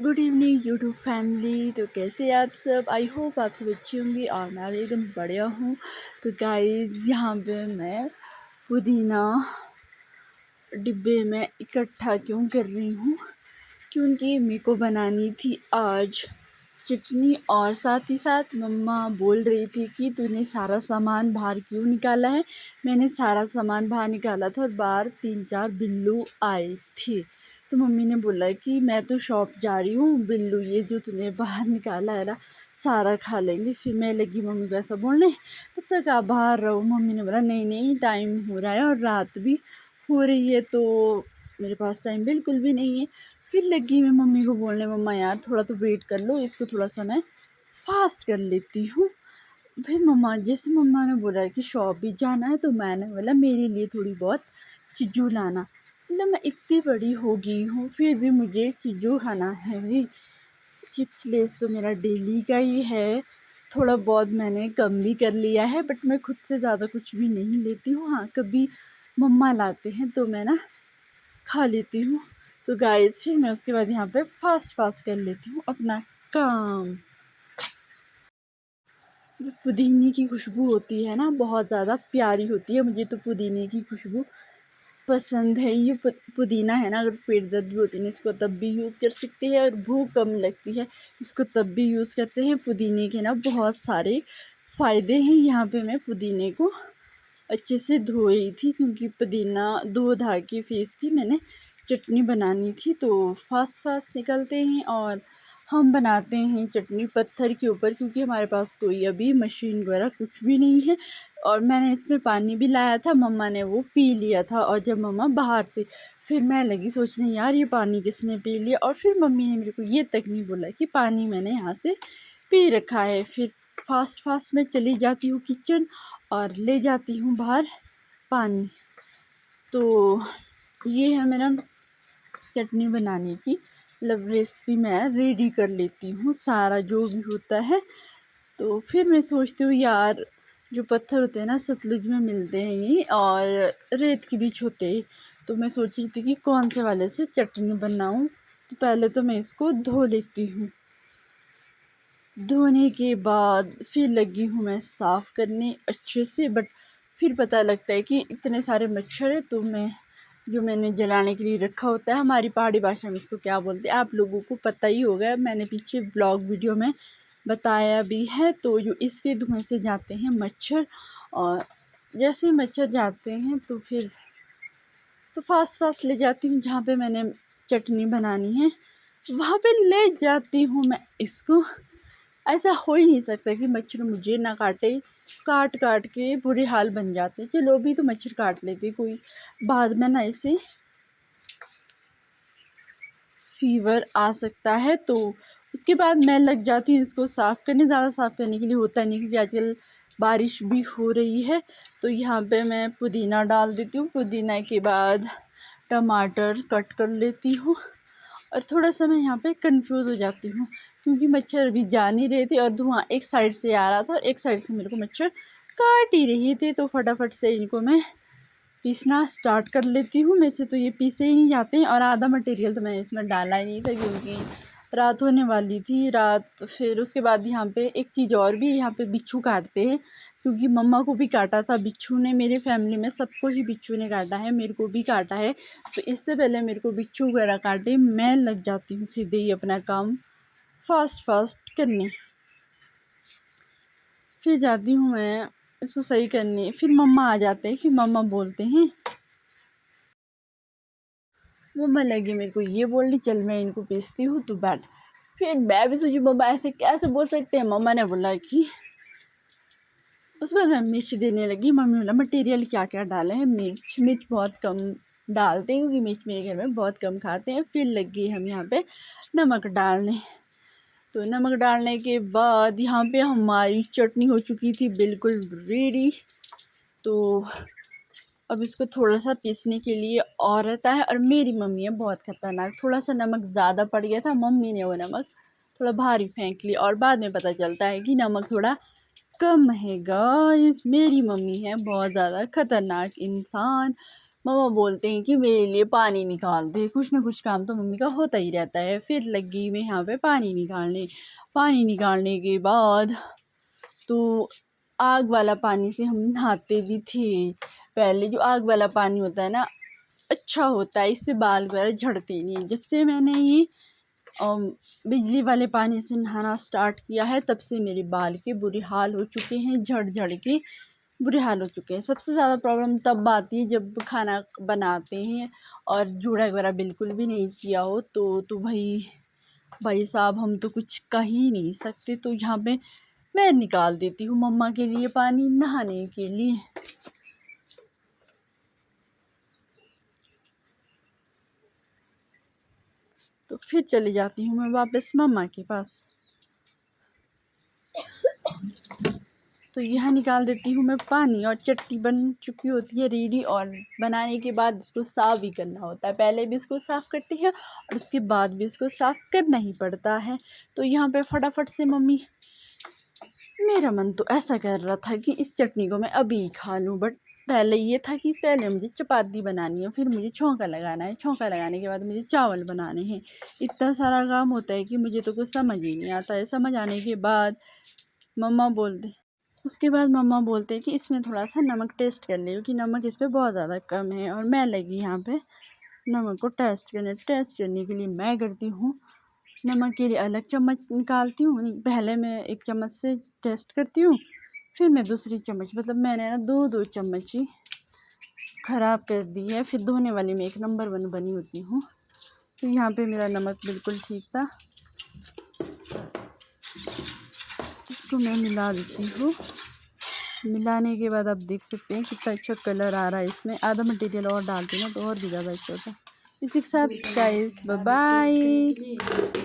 Good evening YouTube family. तो कैसे हैं आप सब? आई होप आप सब अच्छी होंगी और मैं भी एकदम बढ़िया हूँ। तो गाइस, यहाँ पे मैं पुदीना डिब्बे में इकट्ठा क्यों कर रही हूँ, क्योंकि मेरे को बनानी थी आज चटनी। और साथ ही साथ मम्मा बोल रही थी कि तूने सारा सामान बाहर क्यों निकाला है। मैंने सारा सामान बाहर निकाला था और बाहर 3-4 बिल्लू आए थे। तो मम्मी ने बोला कि मैं तो शॉप जा रही हूँ, बिल्लू ये जो तूने बाहर निकाला है ना सारा खा लेंगे। फिर मैं लगी मम्मी को ऐसा बोलने, तब तक आप बाहर रहो। मम्मी ने बोला नहीं नहीं, टाइम हो रहा है और रात भी हो रही है, तो मेरे पास टाइम बिल्कुल भी नहीं है। फिर लगी मैं मम्मी को बोलने, मम्मा यार थोड़ा तो वेट कर लो, इसको थोड़ा सा मैं फास्ट कर लेती हूँ। फिर मम्मा, जैसे मम्मा ने बोला कि शॉप भी जाना है, तो मैंने बोला मेरे लिए थोड़ी बहुत चीज़ू लाना। मतलब मैं इतनी बड़ी हो गई हूँ फिर भी मुझे चीज़ू खाना है भाई। चिप्स लेस तो मेरा डेली का ही है। थोड़ा बहुत मैंने कम भी कर लिया है, बट मैं खुद से ज़्यादा कुछ भी नहीं लेती हूँ। हाँ, कभी मम्मा लाते हैं तो मैं ना खा लेती हूँ। तो गाइस, फिर मैं उसके बाद यहाँ पे फास्ट कर लेती हूँ अपना काम। जो पुदीने की खुशबू होती है ना, बहुत ज़्यादा प्यारी होती है। मुझे तो पुदीने की खुशबू पसंद है। ये पुदीना है ना, अगर पेट दर्द भी होती है ना, इसको तब भी यूज़ कर सकते हैं। और भूख कम लगती है, इसको तब भी यूज़ करते हैं। पुदीने के ना बहुत सारे फ़ायदे हैं। यहाँ पे मैं पुदीने को अच्छे से धो रही थी, क्योंकि पुदीना धो धा के फेस की मैंने चटनी बनानी थी। तो फास्ट निकलते हैं और हम बनाते हैं चटनी पत्थर के ऊपर, क्योंकि हमारे पास कोई अभी मशीन वगैरह कुछ भी नहीं है। और मैंने इसमें पानी भी लाया था, मम्मा ने वो पी लिया था। और जब मम्मा बाहर थे, फिर मैं लगी सोचने यार ये पानी किसने पी लिया। और फिर मम्मी ने मेरे को ये तक नहीं बोला कि पानी मैंने यहाँ से पी रखा है। फिर फास्ट मैं चली जाती हूँ किचन और ले जाती हूँ बाहर पानी। तो ये है मेरा चटनी बनाने की मतलब रेसिपी, मैं रेडी कर लेती हूँ सारा जो भी होता है। तो फिर मैं सोचती हूँ यार, जो पत्थर होते हैं ना सतलुज में मिलते हैं ये, और रेत के बीच होते हैं। तो मैं सोच रही थी कि कौन से वाले से चटनी बनाऊँ। तो पहले तो मैं इसको धो लेती हूँ। धोने के बाद फिर लगी हूँ मैं साफ़ करने अच्छे से। बट फिर पता लगता है कि इतने सारे मच्छर है, तो मैं जो मैंने जलाने के लिए रखा होता है, हमारी पहाड़ी भाषा में इसको क्या बोलते हैं आप लोगों को पता ही होगा, मैंने पीछे ब्लॉग वीडियो में बताया भी है। तो जो इसके धुएँ से जाते हैं मच्छर, और जैसे ही मच्छर जाते हैं तो फिर तो फास्ट ले जाती हूँ जहाँ पे मैंने चटनी बनानी है, वहाँ पे ले जाती हूँ मैं इसको। ऐसा हो ही नहीं सकता कि मच्छर मुझे ना काटे। काट के बुरे हाल बन जाते। चलो अभी तो मच्छर काट लेते, कोई बाद में ना इसे फीवर आ सकता है। तो उसके बाद मैं लग जाती हूँ इसको साफ़ करने। ज़्यादा साफ़ करने के लिए होता नहीं, क्योंकि आजकल बारिश भी हो रही है। तो यहाँ पे मैं पुदीना डाल देती हूँ। पुदीना के बाद टमाटर कट कर लेती हूँ। और थोड़ा सा मैं यहाँ पे कंफ्यूज हो जाती हूँ, क्योंकि मच्छर अभी जा नहीं रहे थे और धुआं एक साइड से आ रहा था और एक साइड से मेरे को मच्छर काट ही रहे थे। तो फटाफट से इनको मैं पीसना स्टार्ट कर लेती हूँ। मेरे से तो ये पीसे ही नहीं जाते हैं। और आधा मटेरियल तो मैंने इसमें डाला ही नहीं था, क्योंकि रात होने वाली थी रात। फिर उसके बाद यहाँ पे एक चीज़ और भी, यहाँ पे बिच्छू काटते हैं, क्योंकि मम्मा को भी काटा था बिच्छू ने। मेरे फैमिली में सबको ही बिच्छू ने काटा है, मेरे को भी काटा है। तो इससे पहले मेरे को बिच्छू वगैरह काटे, मैं लग जाती हूँ सीधे ही अपना काम फास्ट करने। फिर जाती हूँ मैं इसको सही करने। फिर मम्मा आ जाते हैं। फिर मम्मा बोलते हैं, मम्मा लगी मेरे को ये बोलनी, चल मैं इनको पीसती हूँ तू बैठ। फिर मैं भी सोची मम्मा ऐसे कैसे बोल सकते हैं। मम्मा ने बोला कि उस पर मैं मिर्च देने लगी। मम्मी बोला मटेरियल क्या क्या डाले हैं। मिर्च बहुत कम डालते हैं, क्योंकि मिर्च मेरे घर में बहुत कम खाते हैं। फिर लगी हम यहाँ पे नमक डालने। तो नमक डालने के बाद यहाँ पे हमारी चटनी हो चुकी थी बिल्कुल रेडी। तो अब इसको थोड़ा सा पीसने के लिए और रहता है। और मेरी मम्मी है बहुत ख़तरनाक, थोड़ा सा नमक ज़्यादा पड़ गया था, मम्मी ने वो नमक थोड़ा भारी फेंक लिया। और बाद में पता चलता है कि नमक थोड़ा कम है। गाइस, मेरी मम्मी है बहुत ज़्यादा ख़तरनाक इंसान। मम्मा बोलते हैं कि मेरे लिए पानी निकाल दे। कुछ ना कुछ काम तो मम्मी का होता ही रहता है। फिर लगी मैं यहाँ पे पानी निकालने के बाद तो आग वाला पानी से हम नहाते भी थे पहले। जो आग वाला पानी होता है ना, अच्छा होता है, इससे बाल वगैरह झड़ते नहीं। जब से मैंने ये बिजली वाले पानी से नहाना स्टार्ट किया है, तब से मेरे बाल के बुरे हाल हो चुके हैं, झड़ के बुरे हाल हो चुके हैं। सबसे ज़्यादा प्रॉब्लम तब आती है जब खाना बनाते हैं और जूड़ा वगैरह बिल्कुल भी नहीं किया हो तो भाई साहब हम तो कुछ कह ही नहीं सकते। तो यहाँ पे मैं निकाल देती हूँ मम्मा के लिए पानी नहाने के लिए। तो फिर चली जाती हूँ मैं वापस मम्मा के पास। तो यहाँ निकाल देती हूँ मैं पानी और चटनी बन चुकी होती है रेडी। और बनाने के बाद उसको साफ़ भी करना होता है। पहले भी इसको साफ़ करते हैं और उसके बाद भी इसको साफ़ करना ही पड़ता है। तो यहाँ पे फटाफट से मम्मी, मेरा मन तो ऐसा कर रहा था कि इस चटनी को मैं अभी खा लूँ, बट पहले ये था कि पहले मुझे चपाती बनानी है, फिर मुझे छौंका लगाना है, छौंका लगाने के बाद मुझे चावल बनाने हैं। इतना सारा काम होता है कि मुझे तो कुछ समझ ही नहीं आता है। समझ आने के बाद उसके बाद मम्मा बोलते हैं कि इसमें थोड़ा सा नमक टेस्ट कर ले, क्योंकि नमक इस पर बहुत ज़्यादा कम है। और मैं लगी यहाँ पे नमक को टेस्ट करने के लिए मैं करती हूँ नमक के लिए अलग चम्मच निकालती हूँ। पहले मैं एक चम्मच से टेस्ट करती हूँ, फिर मैं दूसरी चम्मच, मतलब मैंने ना दो चम्मच ही ख़राब कर दी है। फिर धोने वाली में 1 नंबर 1 बनी होती हूँ। तो यहाँ पे मेरा नमक बिल्कुल ठीक था। इसको मैं मिला देती हूँ। मिलाने के बाद आप देख सकते हैं कितना अच्छा कलर आ रहा है इसमें। आधा मटेरियल और डालती ना तो और भी ज़्यादा अच्छा होता है। इसी के साथ गाइस बाय बाय।